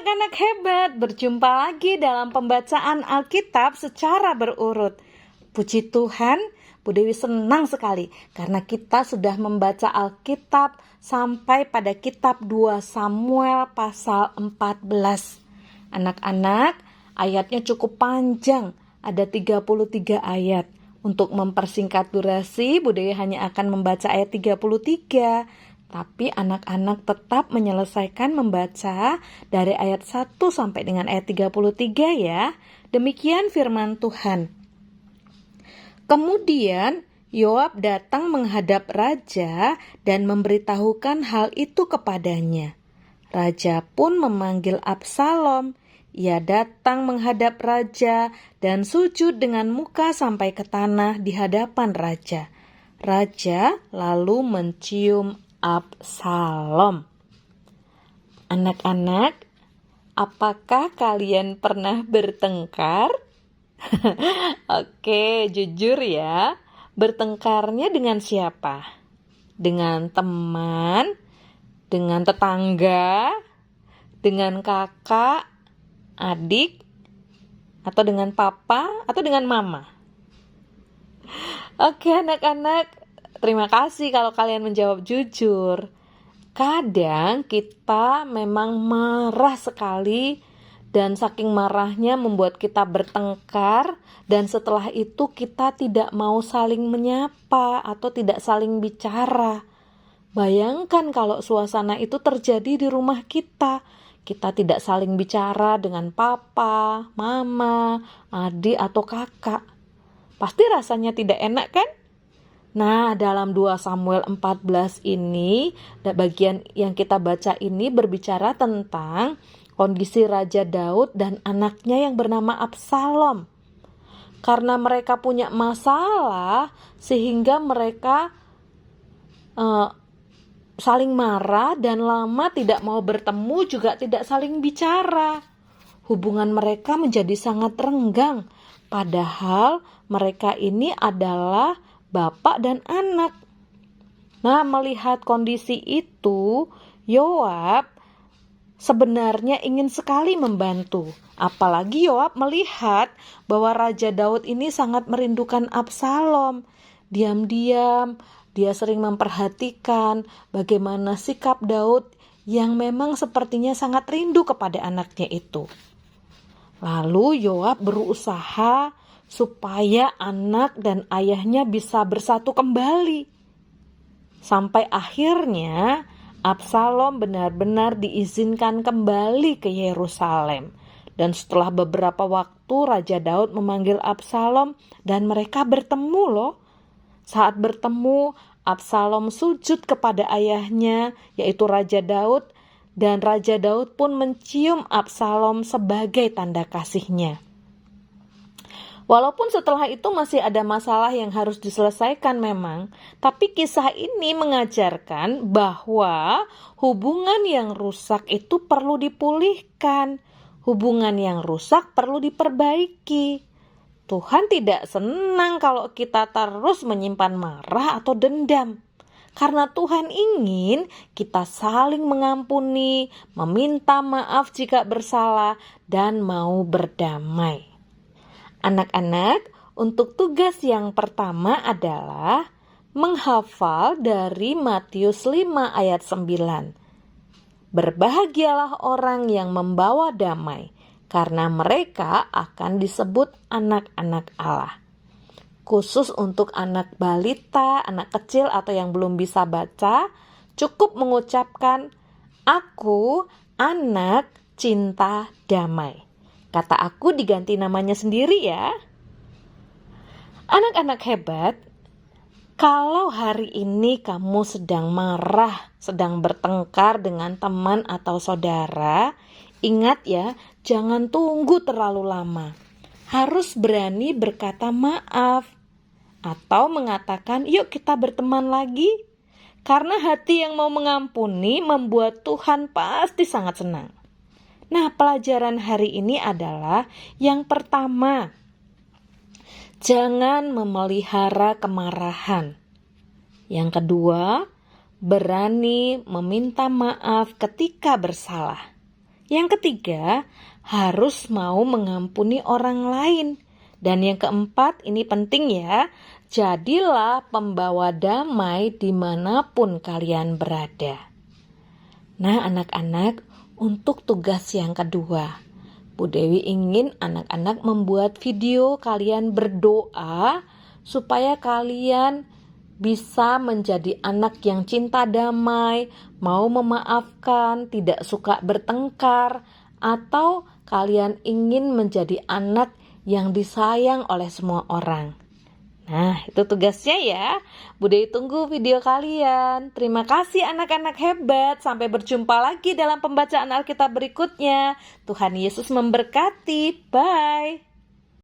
anak-anak hebat, berjumpa lagi dalam pembacaan Alkitab secara berurut. Puji Tuhan, Bu Dewi senang sekali karena kita sudah membaca Alkitab sampai pada kitab 2 Samuel pasal 14. Anak-anak, ayatnya cukup panjang, ada 33 ayat. Untuk mempersingkat durasi, Bu Dewi hanya akan membaca ayat 33. Tapi anak-anak tetap menyelesaikan membaca dari ayat 1 sampai dengan ayat 33 ya. Demikian firman Tuhan. Kemudian Yoab datang menghadap raja dan memberitahukan hal itu kepadanya. Raja pun memanggil Absalom. Ia datang menghadap raja dan sujud dengan muka sampai ke tanah di hadapan raja. Raja lalu mencium Absalom. Anak-anak, apakah kalian pernah bertengkar? Oke, jujur ya. Bertengkarnya dengan siapa? Dengan teman, dengan tetangga, dengan kakak, adik, atau dengan papa, atau dengan mama? Oke, anak-anak, terima kasih kalau kalian menjawab jujur. Kadang kita memang marah sekali dan saking marahnya membuat kita bertengkar dan setelah itu kita tidak mau saling menyapa atau tidak saling bicara. Bayangkan kalau suasana itu terjadi di rumah kita. Kita tidak saling bicara dengan papa, mama, adik atau kakak. Pasti rasanya tidak enak kan? Nah, dalam 2 Samuel 14 ini, bagian yang kita baca ini berbicara tentang kondisi Raja Daud dan anaknya yang bernama Absalom. Karena mereka punya masalah, sehingga mereka saling marah dan lama tidak mau bertemu, juga tidak saling bicara. Hubungan mereka menjadi sangat renggang, padahal mereka ini adalah bapak dan anak. Nah, melihat kondisi itu, Yoab sebenarnya ingin sekali membantu. Apalagi Yoab melihat bahwa Raja Daud ini sangat merindukan Absalom. Diam-diam, dia sering memperhatikan bagaimana sikap Daud yang memang sepertinya sangat rindu kepada anaknya itu. Lalu Yoab berusaha supaya anak dan ayahnya bisa bersatu kembali. Sampai akhirnya Absalom benar-benar diizinkan kembali ke Yerusalem. Dan setelah beberapa waktu Raja Daud memanggil Absalom dan mereka bertemu loh. Saat bertemu, Absalom sujud kepada ayahnya, yaitu Raja Daud, dan Raja Daud pun mencium Absalom sebagai tanda kasihnya. Walaupun setelah itu masih ada masalah yang harus diselesaikan memang, tapi kisah ini mengajarkan bahwa hubungan yang rusak itu perlu dipulihkan. Hubungan yang rusak perlu diperbaiki. Tuhan tidak senang kalau kita terus menyimpan marah atau dendam. Karena Tuhan ingin kita saling mengampuni, meminta maaf jika bersalah, dan mau berdamai. Anak-anak, untuk tugas yang pertama adalah menghafal dari Matius 5 ayat 9. Berbahagialah orang yang membawa damai, karena mereka akan disebut anak-anak Allah. Khusus untuk anak balita, anak kecil atau yang belum bisa baca, cukup mengucapkan, "Aku anak cinta damai." Kata aku diganti namanya sendiri ya. Anak-anak hebat, kalau hari ini kamu sedang marah, sedang bertengkar dengan teman atau saudara, ingat ya, jangan tunggu terlalu lama. Harus berani berkata maaf. Atau mengatakan, yuk kita berteman lagi. Karena hati yang mau mengampuni membuat Tuhan pasti sangat senang. Nah, pelajaran hari ini adalah yang pertama, jangan memelihara kemarahan. Yang kedua, berani meminta maaf ketika bersalah. Yang ketiga, harus mau mengampuni orang lain. Dan yang keempat, ini penting ya, jadilah pembawa damai dimanapun kalian berada. Nah anak-anak, untuk tugas yang kedua, Bu Dewi ingin anak-anak membuat video kalian berdoa supaya kalian bisa menjadi anak yang cinta damai, mau memaafkan, tidak suka bertengkar, atau kalian ingin menjadi anak yang disayang oleh semua orang. Nah, itu tugasnya ya. Bu Dewi tunggu video kalian. Terima kasih anak-anak hebat. Sampai berjumpa lagi dalam pembacaan Alkitab berikutnya. Tuhan Yesus memberkati. Bye.